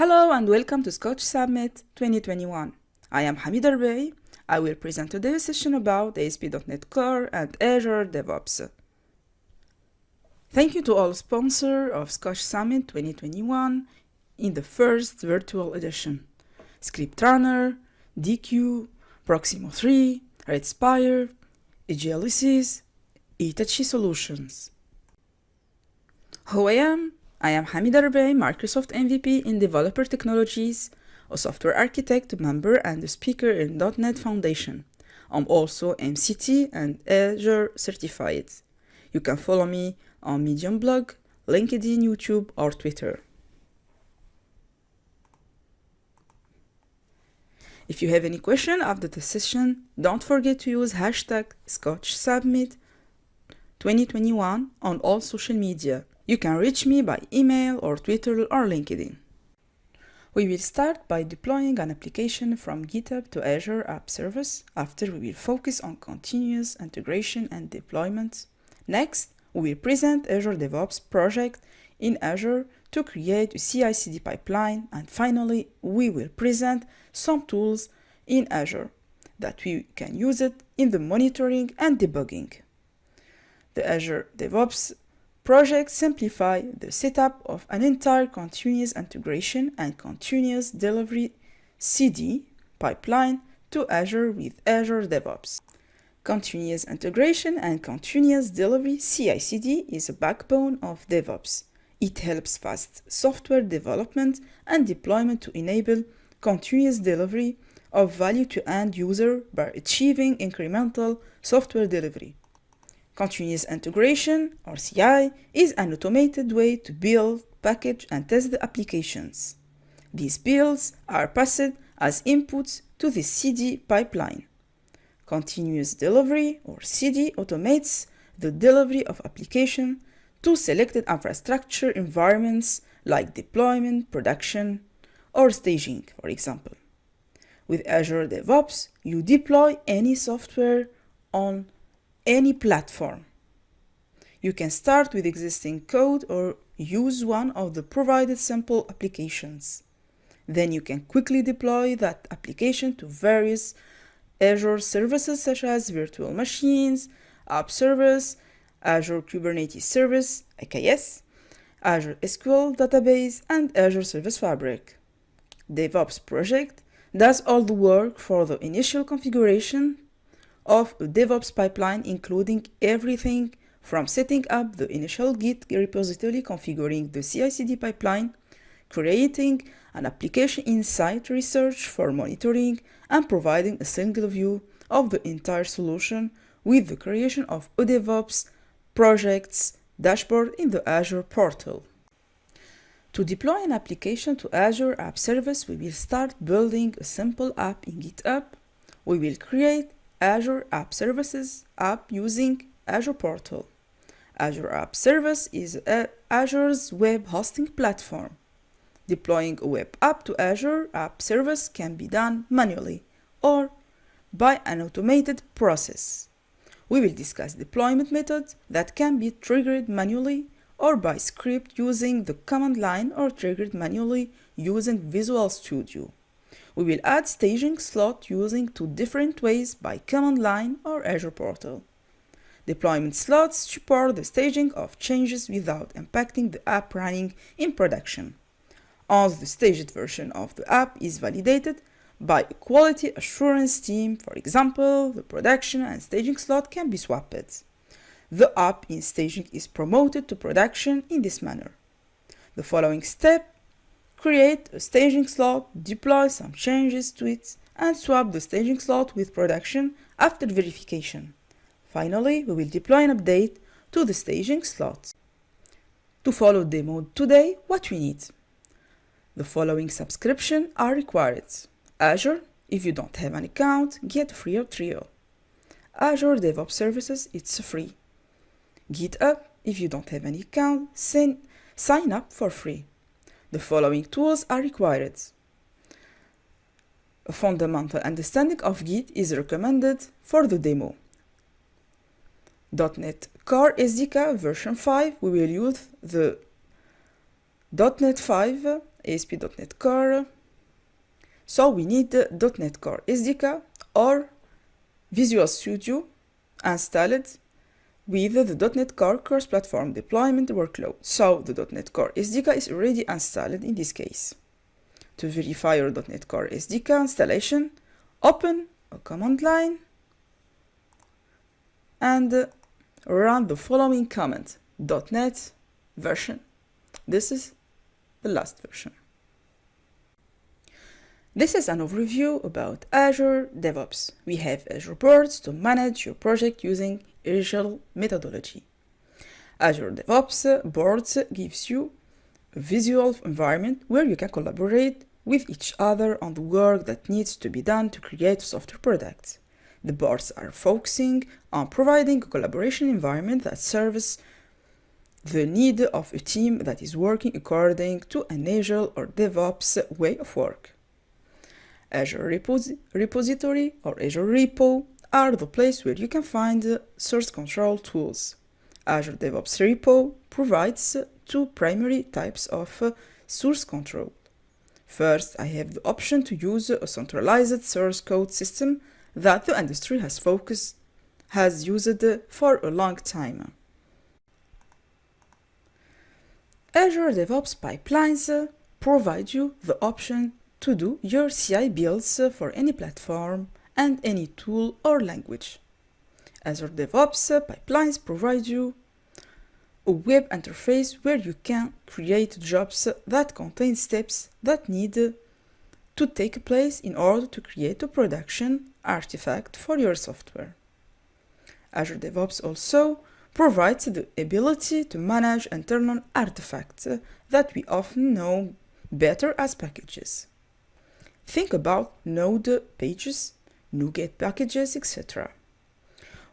Hello and welcome to Scotch Summit 2021. I am Hamida Rebai. I will present today's session about ASP.NET Core and Azure DevOps. Thank you to all sponsors of Scotch Summit 2021 in the first virtual edition. Script Runner, DQ, Proximo 3, Redspire, Agilicis, Itachi Solutions. Who I am? I am Hamida Rebai, Microsoft MVP in Developer Technologies, a software architect, member and a speaker in .NET Foundation. I'm also MCT and Azure certified. You can follow me on Medium blog, LinkedIn, YouTube, or Twitter. If you have any question after the session, don't forget to use hashtag ScotchSummit2021 on all social media. You can reach me by email or Twitter or LinkedIn. We will start by deploying an application from Github to Azure App Service. After, we will focus on continuous integration and deployment. Next, we will present Azure DevOps Project in Azure to create a CI/CD pipeline. And finally, we will present some tools in Azure that we can use it in the monitoring and debugging. The Azure DevOps Project simplify the setup of an entire continuous integration and continuous delivery CD pipeline to Azure with Azure DevOps. Continuous integration and continuous delivery CI/CD is a backbone of DevOps. It helps fast software development and deployment to enable continuous delivery of value to end user by achieving incremental software delivery. Continuous integration, or CI, is an automated way to build, package, and test the applications. These builds are passed as inputs to the CD pipeline. Continuous delivery, or CD, automates the delivery of application to selected infrastructure environments like deployment, production, or staging, for example. With Azure DevOps, you deploy any software on any platform. You can start with existing code or use one of the provided simple applications. Then you can quickly deploy that application to various Azure services such as virtual machines, App Service, Azure Kubernetes Service, AKS, Azure SQL Database, and Azure Service Fabric. DevOps Project does all the work for the initial configuration of a DevOps pipeline, including everything from setting up the initial Git repository, configuring the CI/CD pipeline, creating an application insight research for monitoring, and providing a single view of the entire solution with the creation of a DevOps project's dashboard in the Azure portal. To deploy an application to Azure App Service, we will start building a simple app in GitHub. We will create Azure App Services app using Azure Portal. Azure App Service is Azure's web hosting platform. Deploying a web app to Azure App Service can be done manually or by an automated process. We will discuss deployment methods that can be triggered manually or by script using the command line or triggered manually using Visual Studio. We will add staging slot using two different ways by command line or Azure Portal. Deployment slots support the staging of changes without impacting the app running in production. Once the staged version of the app is validated by a quality assurance team, for example, the production and staging slot can be swapped. The app in staging is promoted to production in this manner. The following step: create a staging slot, deploy some changes to it, and swap the staging slot with production after verification. Finally, we will deploy an update to the staging slot. To follow the demo today, what we need: the following subscriptions are required. Azure, if you don't have an account, get a free trial. Azure DevOps Services, it's free. GitHub, if you don't have any account, sign up for free. The following tools are required. A fundamental understanding of Git is recommended for the demo. .NET Core SDK version 5, we will use the .NET 5 ASP.NET Core. So we need the .NET Core SDK or Visual Studio installed with the .NET Core cross-platform deployment workload. So the .NET Core SDK is already installed in this case. To verify your .NET Core SDK installation, open a command line and run the following command: .NET version. This is the last version. This is an overview about Azure DevOps. We have Azure boards to manage your project using Agile methodology. Azure DevOps boards gives you a visual environment where you can collaborate with each other on the work that needs to be done to create a software product. The boards are focusing on providing a collaboration environment that serves the need of a team that is working according to an Agile or DevOps way of work. Azure repository or Azure repo are the place where you can find source control tools. Azure DevOps repo provides two primary types of source control. First, I have the option to use a centralized source code system that the industry has used for a long time. Azure DevOps pipelines provide you the option to do your CI builds for any platform and any tool or language. Azure DevOps pipelines provide you a web interface where you can create jobs that contain steps that need to take place in order to create a production artifact for your software. Azure DevOps also provides the ability to manage internal artifacts that we often know better as packages. Think about Node pages, NuGet packages, etc.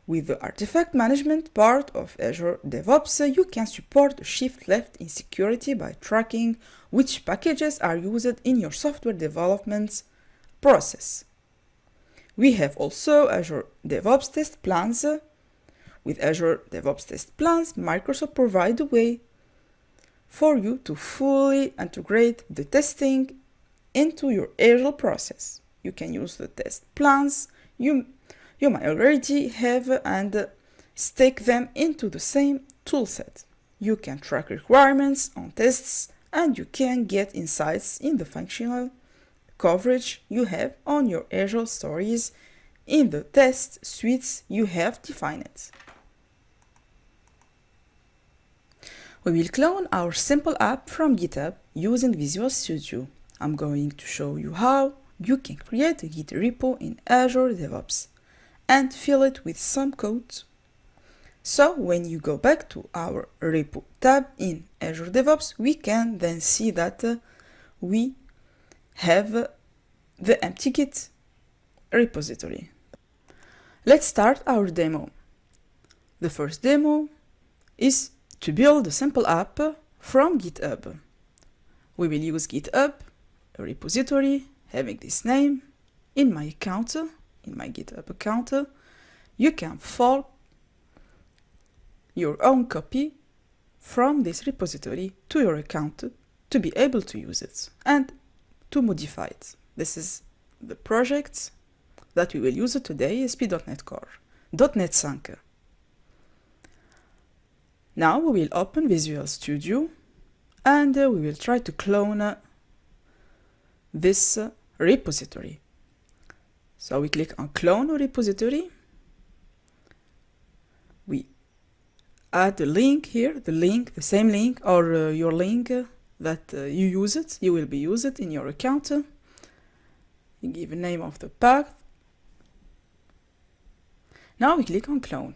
With the artifact management part of Azure DevOps, you can support a shift left in security by tracking which packages are used in your software development process. We have also Azure DevOps Test Plans. With Azure DevOps Test Plans, Microsoft provides a way for you to fully integrate the testing into your Azure process. You can use the test plans you might already have and stake them into the same toolset. You can track requirements on tests and you can get insights in the functional coverage you have on your Azure stories in the test suites you have defined. We will clone our simple app from GitHub using Visual Studio. I'm going to show you how you can create a Git repo in Azure DevOps and fill it with some code. So when you go back to our repo tab in Azure DevOps, we can then see that we have the empty Git repository. Let's start our demo. The first demo is to build a simple app from GitHub. We will use GitHub, a repository having this name. In my account, in my GitHub account, you can fork your own copy from this repository to your account to be able to use it and to modify it. This is the project that we will use today, ASP.NET Core, .NET 5. Now we will open Visual Studio and we will try to clone this repository. So we click on Clone repository. We add the link here, the same link or your link that you will be used in your account. You give the name of the path. Now we click on Clone.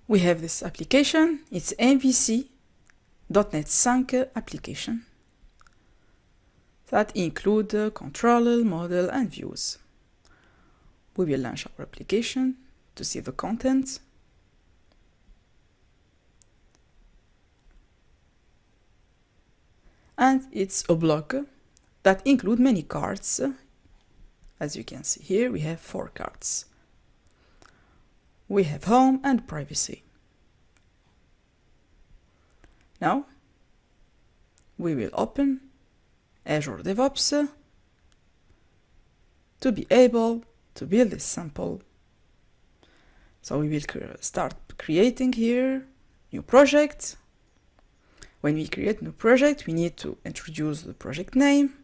We have this application. It's MVC.NET 5 application that include controller, model, and views. We will launch our application to see the content. And it's a block that includes many cards. As you can see here, we have 4 cards. We have home and privacy. Now we will open Azure DevOps to be able to build this sample. So we will start creating here new project. When we create new project, we need to introduce the project name,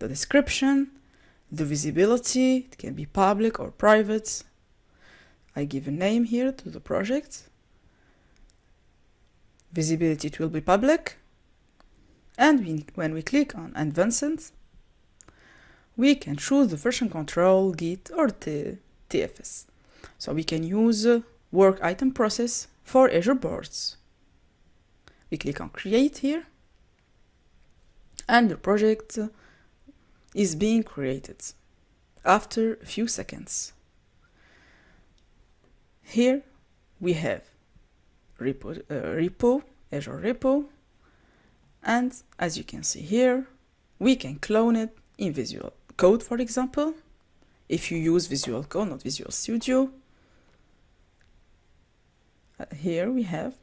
the description, the visibility. It can be public or private. I give a name here to the project. Visibility, it will be public. And when we click on Advanced, we can choose the version control, Git, or TFS. So we can use work item process for Azure boards. We click on Create here, and the project is being created after a few seconds. Here we have repo, Azure repo, and as you can see here, we can clone it in Visual Code, for example, if you use Visual Code, not Visual Studio. Here we have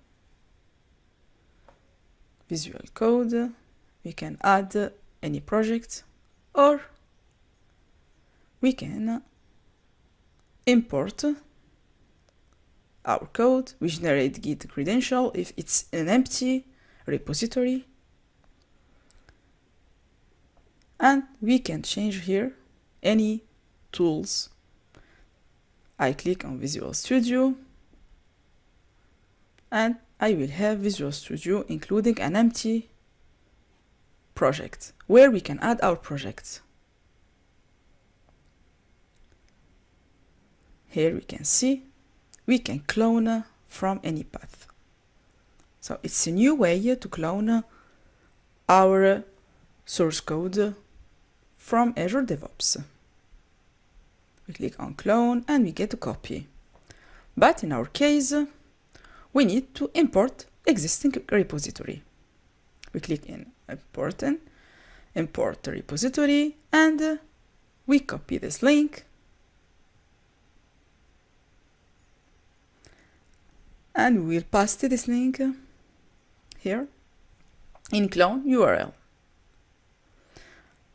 Visual Code. We can add any project, or we can import our code. We generate Git credential if it's an empty repository, and we can change here any tools. I click on Visual Studio, and I will have Visual Studio including an empty project where we can add our projects. Here we can see we can clone from any path. So it's a new way to clone our source code from Azure DevOps. We click on clone and we get a copy. But in our case, we need to import existing repository. We click in import the repository, and we copy this link and we will paste this link here in clone URL.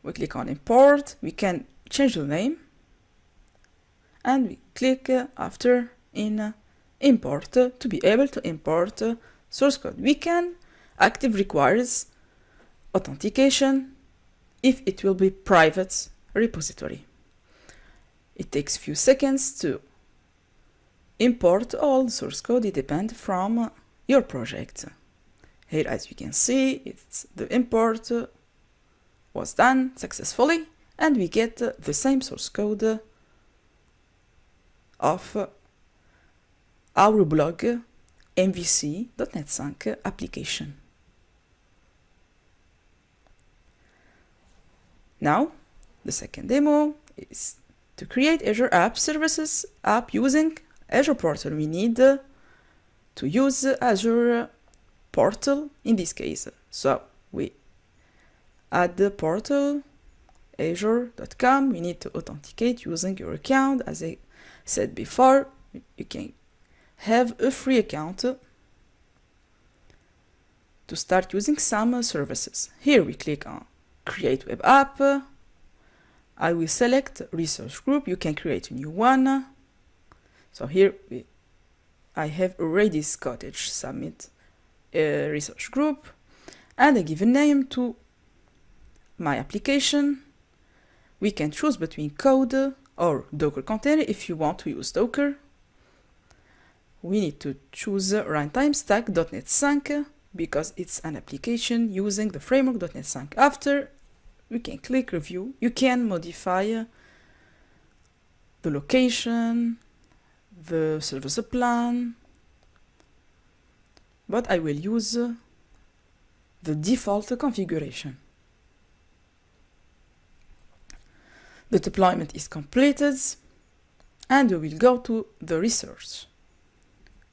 We click on import, we can change the name, and we click after in import to be able to import source code. We can active requires authentication if it will be private repository. It takes few seconds to import all source code. It depends from your project. Here, as you can see, the import was done successfully, and we get the same source code of our blog MVC.NET 5 application. Now, the second demo is to create Azure App Services app using Azure Portal. We need to use Azure Portal in this case. So we add the portal azure.com. We need to authenticate using your account. As I said before, you can have a free account to start using some services. Here we click on Create Web App. I will select Research Group. You can create a new one. So here I have already Scottish Summit Research Group, and I give a name to my application. We can choose between code or Docker container if you want to use Docker. We need to choose runtime stack.NET 5 because it's an application using the framework.NET 5. After, we can click review. You can modify the location, the service plan, but I will use the default configuration. The deployment is completed, and we will go to the research.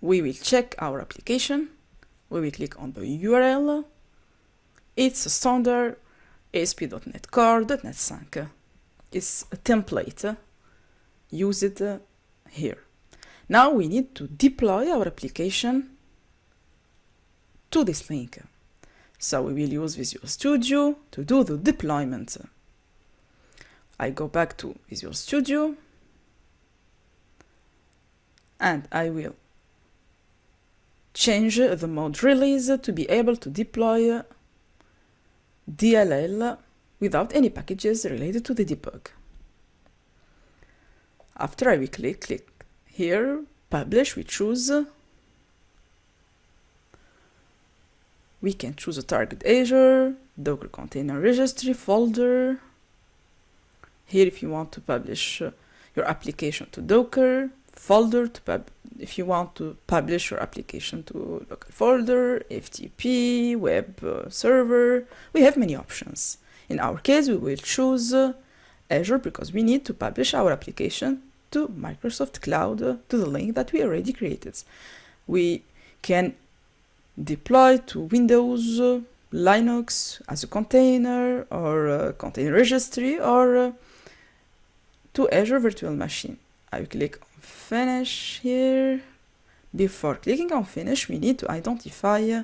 We will check our application. We will click on the URL. It's a standard ASP.NET Core .NET 5. It's a template. Use it here. Now we need to deploy our application to this link. So we will use Visual Studio to do the deployment. I go back to Visual Studio and I will change the mode release to be able to deploy DLL without any packages related to the debug. After I will click here, publish, we can choose a target Azure, Docker container registry folder. Here if you want to publish your application to Docker folder, if you want to publish your application to local folder, FTP, web server, we have many options. In our case, we will choose Azure because we need to publish our application to Microsoft Cloud to the link that we already created. We can deploy to Windows, Linux as a container or a container registry, or to Azure Virtual Machine. I will click on Finish here. Before clicking on Finish, we need to identify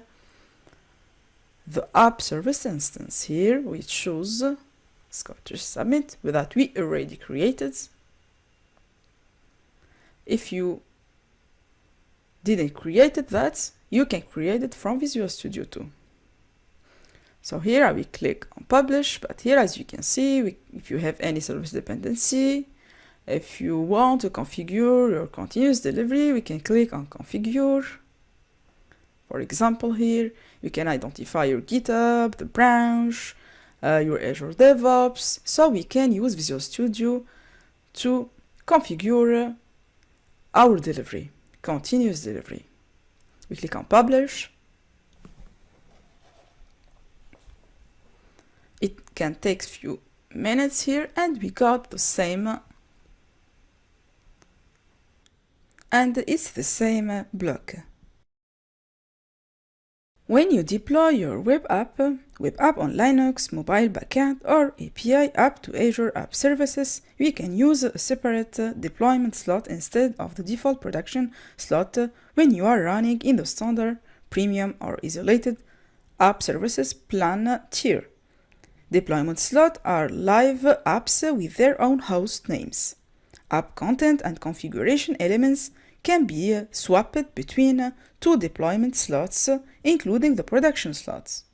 the App Service instance. Here we choose Scottish Submit that we already created. If you didn't create that, you can create it from Visual Studio too. So here I will click on Publish, but here as you can see, if you have any service dependency, if you want to configure your continuous delivery, we can click on Configure. For example, here you can identify your GitHub, the branch, your Azure DevOps. So we can use Visual Studio to configure our delivery, continuous delivery. We click on Publish. It can take a few minutes here, and we got the same, and it's the same block. When you deploy your web app on Linux, mobile backend, or API app to Azure App Services, we can use a separate deployment slot instead of the default production slot when you are running in the standard, premium, or isolated app services plan tier. Deployment slots are live apps with their own host names. App content and configuration elements can be swapped between two deployment slots, including the production slots.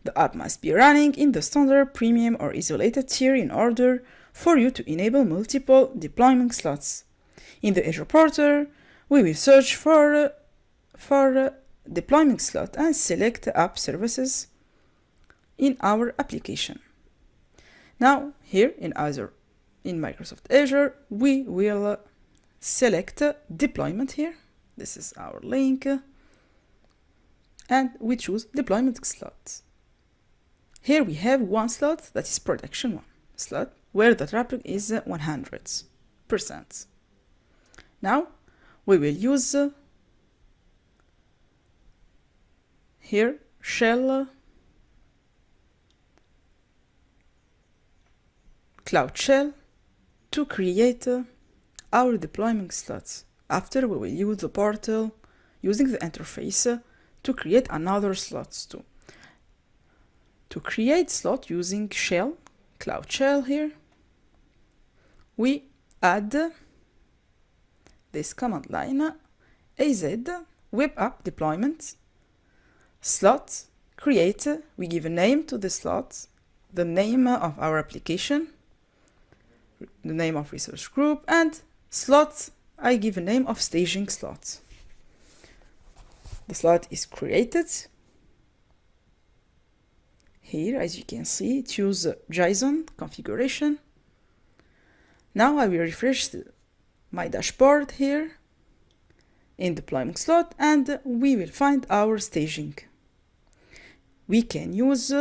The app must be running in the standard, premium, or isolated tier in order for you to enable multiple deployment slots. In the Azure portal, we will search for deployment slot and select app services in our application. Now, here in Microsoft Azure, we will select deployment here. This is our link. And we choose deployment slots. Here we have one slot that is production one slot where the traffic is 100%. Now we will use here shell Cloud Shell to create our deployment slots. After we will use the portal using the interface to create another slots too. To create slot using shell, Cloud Shell here, we add this command line az web app deployment slot create. We give a name to the slot, the name of our application, the name of resource group, and slot I give a name of staging slot. The slot is created. Here, as you can see, choose JSON configuration. Now I will refresh my dashboard here in deployment slot, and we will find our staging. We can use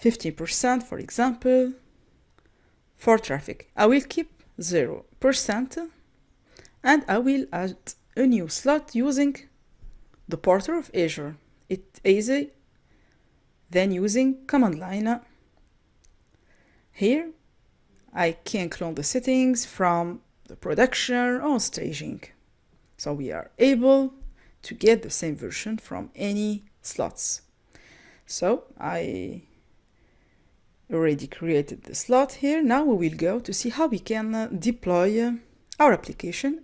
50%, for example, for traffic. I will keep 0%, and I will add a new slot using the portal of Azure. It's easy. Then using command line. Here I can clone the settings from the production or staging. So we are able to get the same version from any slots. So I already created the slot here. Now we will go to see how we can deploy our application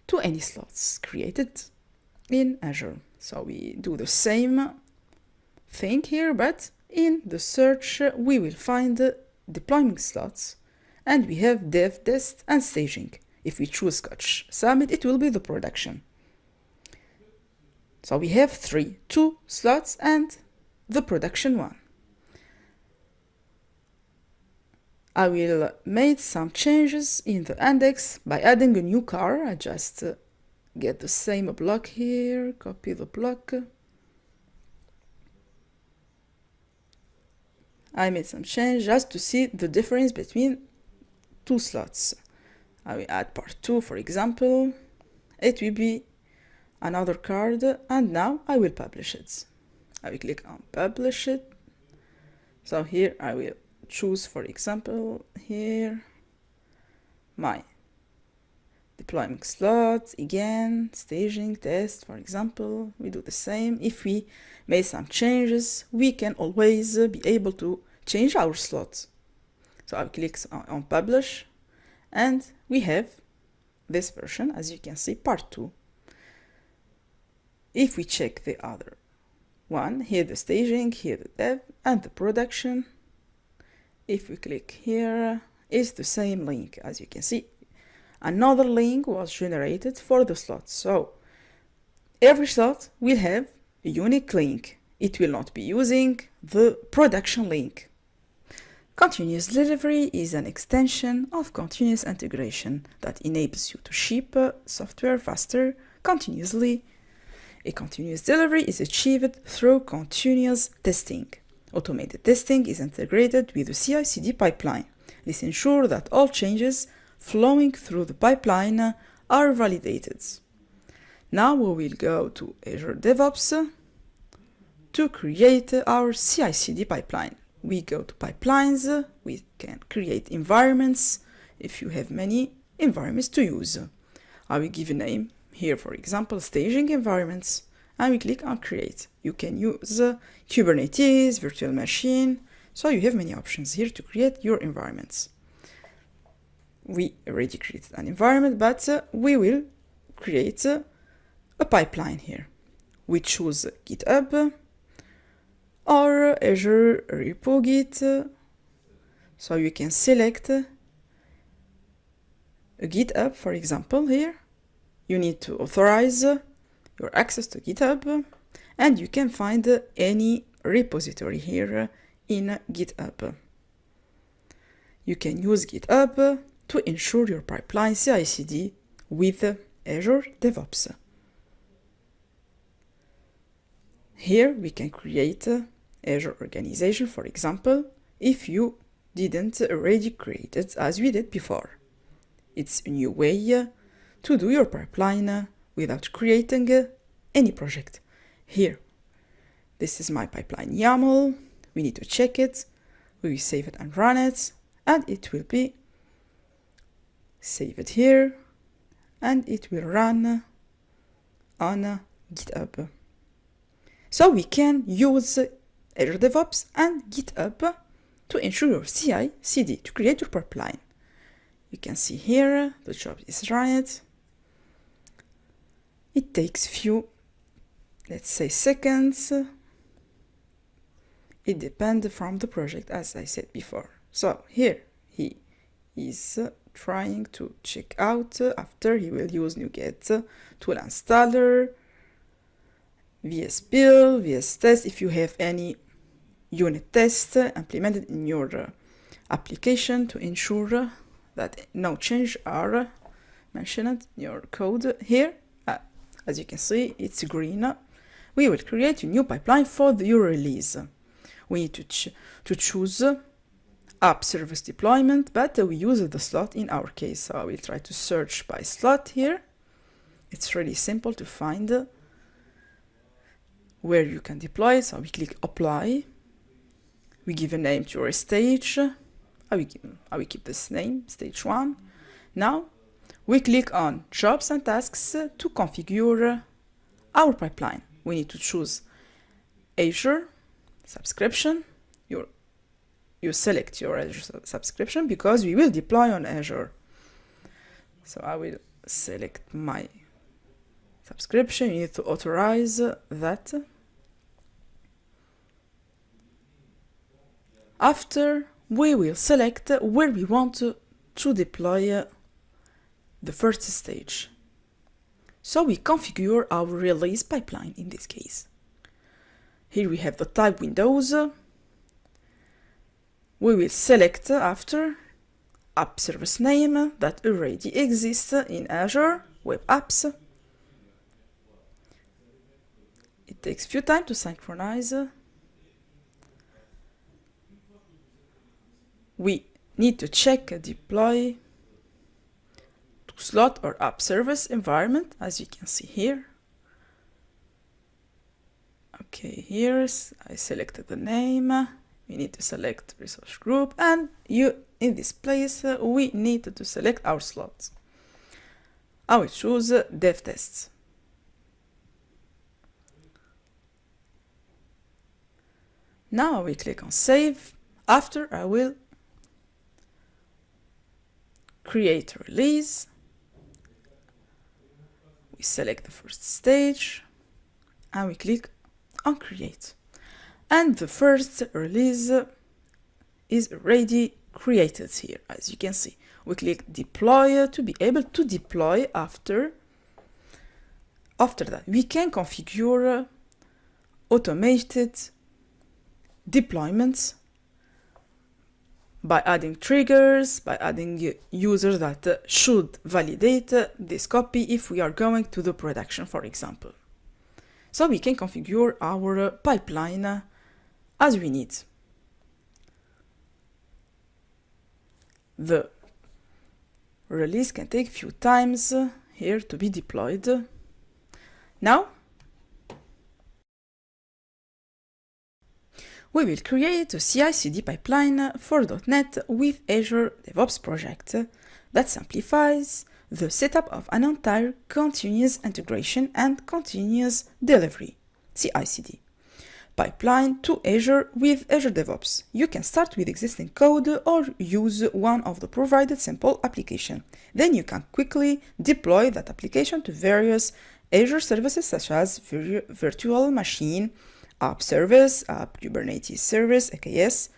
to any slots created in Azure. So we do the same thing here, but in the search we will find deployment slots, and we have dev, test, and staging. If we choose Scotch Summit, it will be the production. So we have two slots and the production one. I will make some changes in the index by adding a new car. I just get the same block here, copy the block. I made some change just to see the difference between two slots. I will add part 2, for example. It will be another card, and now I will publish it. I will click on publish it. So here I will choose, for example, here my deployment slot, again, staging, test, for example. We do the same. If we made some changes, we can always be able to change our slot. So I will click on publish, and we have this version, as you can see, part 2. If we check the other one, here the staging, here the dev, and the production, if we click here, it's the same link. As you can see, another link was generated for the slot. So every slot will have a unique link. It will not be using the production link. Continuous delivery is an extension of continuous integration that enables you to ship software faster, continuously. A continuous delivery is achieved through continuous testing. Automated testing is integrated with the CI/CD pipeline. This ensures that all changes flowing through the pipeline are validated. Now we will go to Azure DevOps to create our CI/CD pipeline. We go to pipelines, we can create environments if you have many environments to use. I will give a name here, for example, staging environments, and we click on create. You can use Kubernetes, virtual machine, so you have many options here to create your environments. We already created an environment, but we will create a pipeline here. We choose GitHub or Azure Repo Git. So you can select a GitHub, for example, here. You need to authorize your access to GitHub, and you can find any repository here in GitHub. You can use GitHub to ensure your pipeline CI/CD with Azure DevOps. Here we can create Azure organization, for example, if you didn't already create it as we did before. It's a new way to do your pipeline without creating any project. Here, this is my pipeline YAML. We need to check it. We will save it and run it, and it will be saved here, and it will run on GitHub. So we can use Azure DevOps and GitHub to ensure your CI/CD, to create your pipeline. You can see here the job is run. It takes few, let's say, seconds. It depends from the project, as I said before. So here he is trying to check out. After, he will use NuGet tool installer, VS Build, VS Test. If you have any unit test implemented in your application to ensure that no change are mentioned in your code here. As you can see, it's green. We will create a new pipeline for your release. We need to choose app service deployment, but we use the slot in our case. So I will try to search by slot here. It's really simple to find where you can deploy. So we click apply. We give a name to our stage. I will keep this name, stage 1. Now we click on jobs and tasks to configure our pipeline. We need to choose Azure subscription. You select your Azure subscription because we will deploy on Azure. So I will select my subscription. You need to authorize that. After, we will select where we want to deploy the first stage. So we configure our release pipeline in this case. Here we have the type windows. We will select after app service name that already exists in Azure Web Apps. It takes a few time to synchronize. We need to check deploy to slot or app service environment, as you can see here. Okay, here I selected the name. We need to select resource group, and in this place we need to select our slots. I will choose dev tests. Now I will click on save. After, I will create a release. We select the first stage and we click on create. And the first release is already created here, as you can see. We click deploy to be able to deploy after. After that, we can configure automated deployments by adding triggers, by adding users that should validate this copy if we are going to the production, for example. So we can configure our pipeline as we need. The release can take a few times here to be deployed. Now, we will create a CI/CD pipeline for .NET with Azure DevOps Project that simplifies the setup of an entire continuous integration and continuous delivery CI/CD pipeline to Azure with Azure DevOps. You can start with existing code or use one of the provided simple applications. Then you can quickly deploy that application to various Azure services such as virtual machine, App Service, App Kubernetes Service, AKS,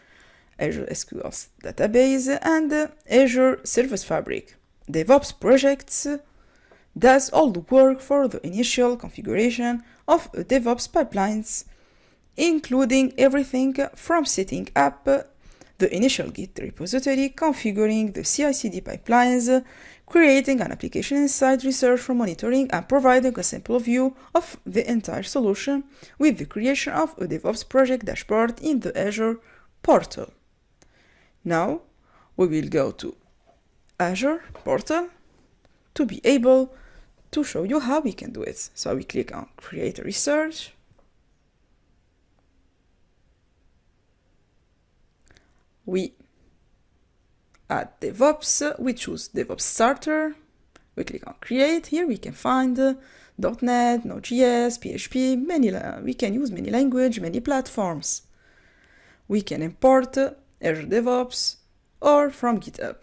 Azure SQL Database, and Azure Service Fabric. DevOps Projects does all the work for the initial configuration of DevOps pipelines, including everything from setting up the initial Git repository, configuring the CI/CD pipelines, creating an application inside research for monitoring, and providing a simple view of the entire solution with the creation of a DevOps project dashboard in the Azure portal. Now, we will go to Azure portal to be able to show you how we can do it. So we click on Create a Research. We add DevOps, we choose DevOps Starter, we click on Create. Here we can find .NET, Node.js, PHP, we can use many languages, many platforms. We can import Azure DevOps or from Github.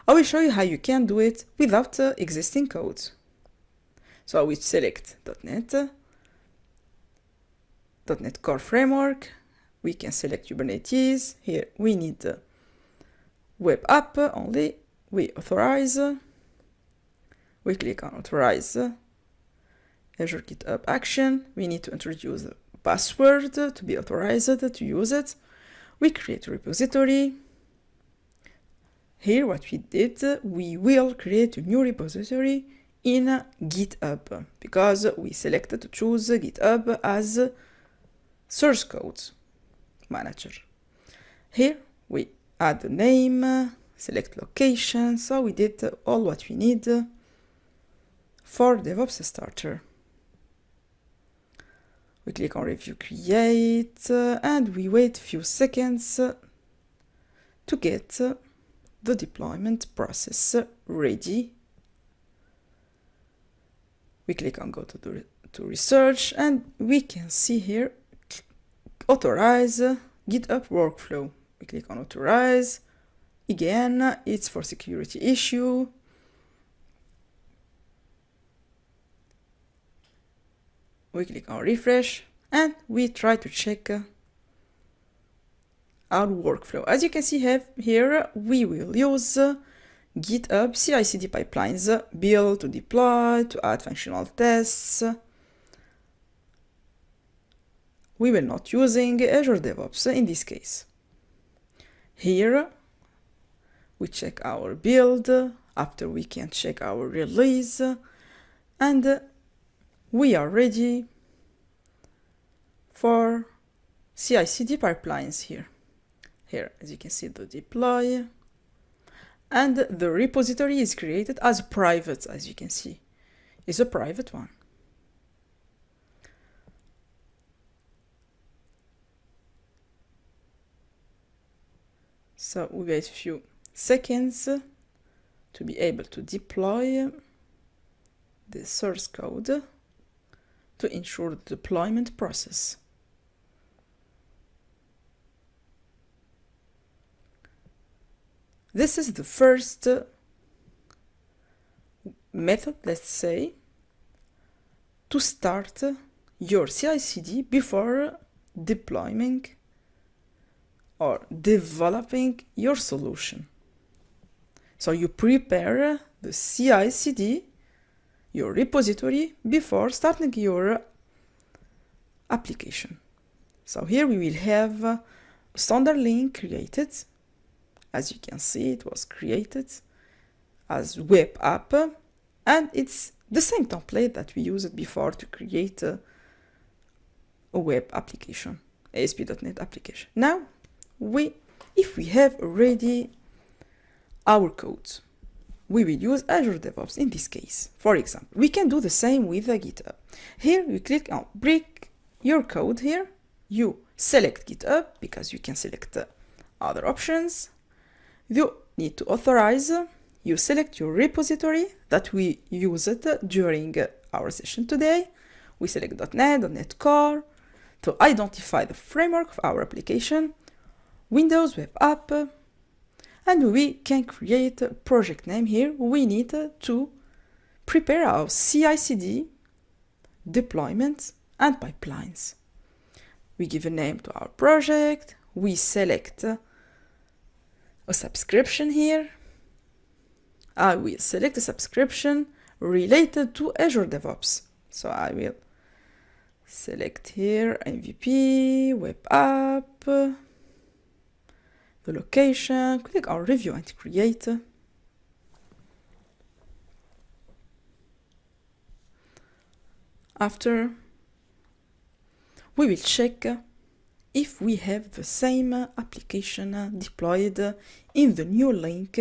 I will show you how you can do it without existing code. So I will select .NET Core Framework. We can select Kubernetes. Here we need web app only. We authorize. We click on authorize Azure GitHub action. We need to introduce a password to be authorized to use it. We create a repository. Here what we did, we will create a new repository in GitHub because we selected to choose GitHub as source code manager. Here we add the name, select location, so we did all what we need for DevOps Starter. We click on Review Create and we wait a few seconds to get the deployment process ready. We click on Go to Research and we can see here authorize GitHub workflow. We click on authorize. Again, it's for security issue. We click on refresh and we try to check our workflow. As you can see here, we will use GitHub CI/CD pipelines, build to deploy, to add functional tests. We will not using Azure DevOps in this case. Here, we check our build, after we can check our release, and we are ready for CI/CD pipelines here. Here, as you can see, the deploy, and the repository is created as private, as you can see. It's a private one. So we wait a few seconds to be able to deploy the source code to ensure the deployment process. This is the first method, let's say, to start your CI/CD before deploying or developing your solution. So you prepare the CI/CD, your repository, before starting your application. So here we will have a standard link created. As you can see, it was created as web app, and it's the same template that we used before to create a web application, ASP.NET application. Now, if we have already our code, we will use Azure DevOps in this case. For example, we can do the same with GitHub. Here, you click on break your code here. You select GitHub because you can select other options. You need to authorize. You select your repository that we used during our session today. We select .NET, .NET Core to identify the framework of our application, Windows Web App, and we can create a project name here. We need to prepare our CI/CD deployment and pipelines. We give a name to our project. We select a subscription here. I will select a subscription related to Azure DevOps. So I will select here MVP, web app, the location, click on review and create. After, we will check if we have the same application deployed in the new link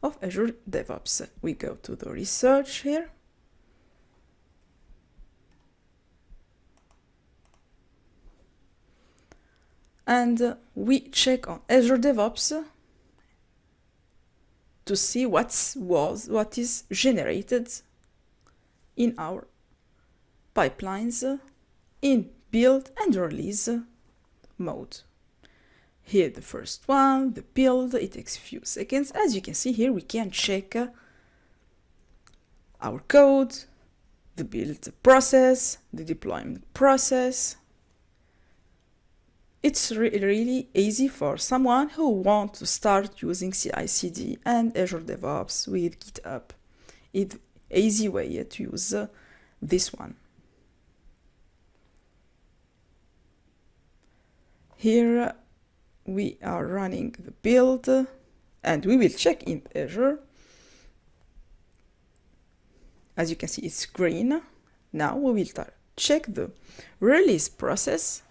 of Azure DevOps. We go to the research here. And we check on Azure DevOps to see what is generated in our pipelines in build and release mode. Here the first one, the build, it takes a few seconds. As you can see here, we can check our code, the build process, the deployment process. It's really easy for someone who wants to start using CI/CD and Azure DevOps with GitHub. It's an easy way to use this one. Here we are running the build and we will check in Azure. As you can see, it's green. Now we will check the release process.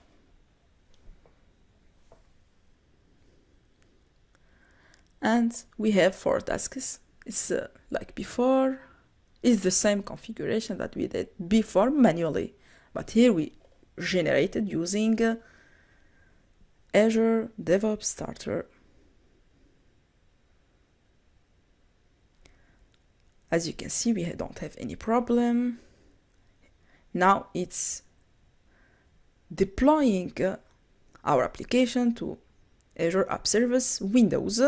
And we have 4 tasks. It's like before. It's the same configuration that we did before manually. But here we generated using Azure DevOps Starter. As you can see, we don't have any problem. Now it's deploying our application to Azure App Service Windows,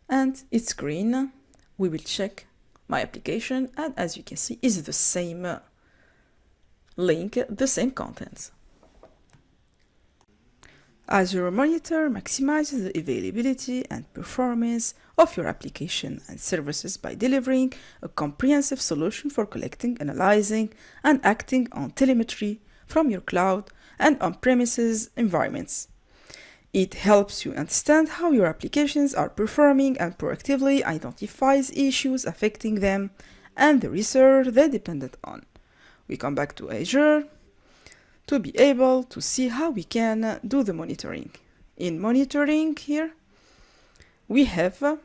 and it's green. We will check my application, and as you can see, it's the same link, the same contents. Azure Monitor maximizes the availability and performance of your application and services by delivering a comprehensive solution for collecting, analyzing, and acting on telemetry from your cloud and on-premises environments. It helps you understand how your applications are performing and proactively identifies issues affecting them and the resource they depend on. We come back to Azure to be able to see how we can do the monitoring. In monitoring here, we have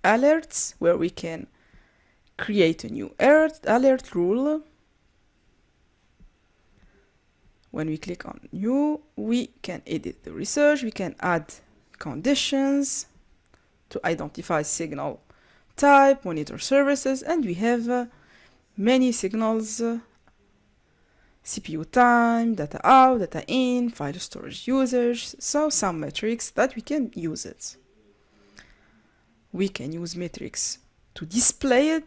alerts where we can create a new alert rule. When we click on new, we can edit the research, we can add conditions to identify signal type, monitor services, and we have many signals, CPU time, data out, data in, file storage usage, so some metrics that we can use it. We can use metrics to display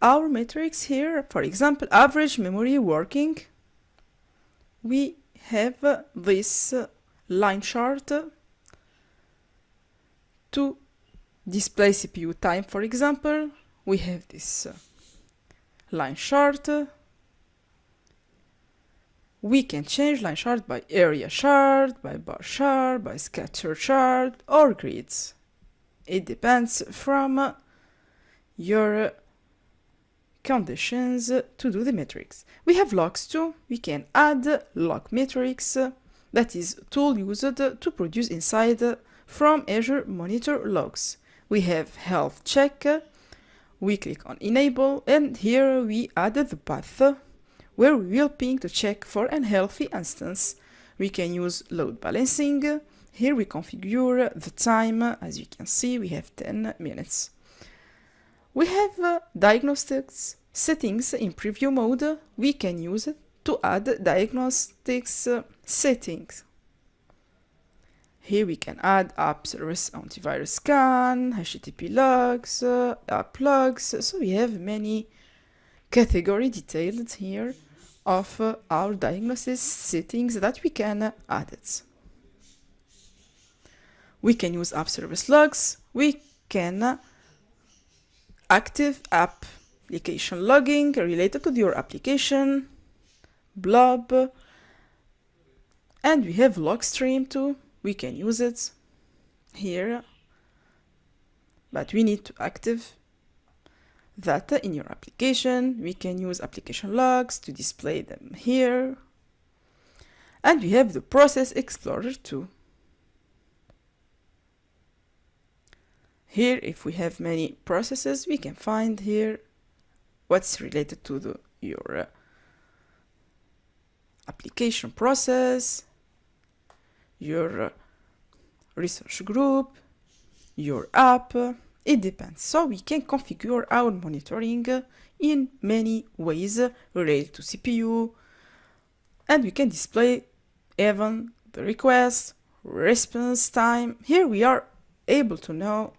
our metrics here. For example, average memory working. We have this line chart to display CPU time, for example. We have this line chart. We can change line chart by area chart, by bar chart, by scatter chart, or grids. It depends from your conditions to do the metrics. We have logs too. We can add log metrics, that is tool used to produce insight from Azure Monitor logs. We have health check. We click on enable, and here we added the path where we will ping to check for an healthy instance. We can use load balancing. Here we configure the time. As you can see, we have 10 minutes. We have diagnostics settings in preview mode. We can use it to add diagnostics settings. Here we can add app service antivirus scan, HTTP logs, app logs. So we have many category detailed here of our diagnosis settings that we can add it. We can use app service logs. We can active application logging related to your application, blob, and we have log stream too. We can use it here, but we need to active that in your application. We can use application logs to display them here, and we have the process explorer too. Here, if we have many processes, we can find here what's related to your application process, your research group, your app. It depends. So we can configure our monitoring in many ways related to CPU, and we can display even the request, response time. Here we are able to know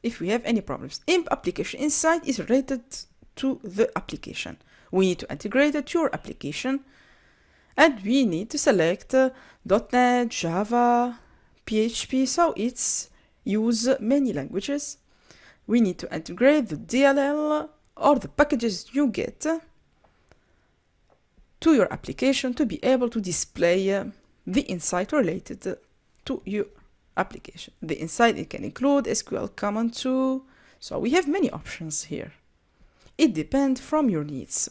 if we have any problems. Application insight is related to the application. We need to integrate it to your application, and we need to select .NET, Java, PHP, so it's use many languages. We need to integrate the DLL or the packages you get to your application to be able to display the insight related to your application. The insight, it can include SQL command too. So we have many options here. It depends from your needs.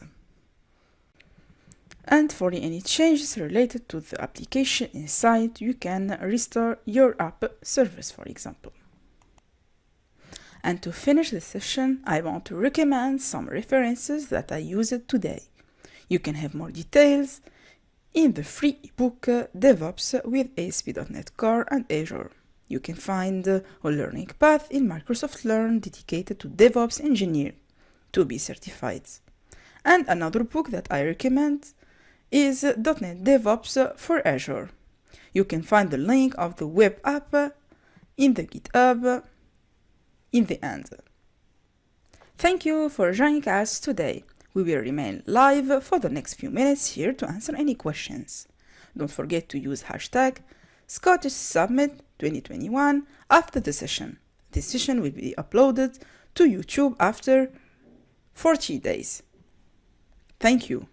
And for any changes related to the application insight, you can restore your app service, for example. And to finish the session, I want to recommend some references that I used today. You can have more details in the free ebook DevOps with ASP.NET Core and Azure. You can find a learning path in Microsoft Learn dedicated to DevOps engineer to be certified. And another book that I recommend is .NET DevOps for Azure. You can find the link of the web app in the GitHub in the end. Thank you for joining us today. We will remain live for the next few minutes here to answer any questions. Don't forget to use hashtag ScottishSubmit2021 after the session. This session will be uploaded to YouTube after 40 days. Thank you.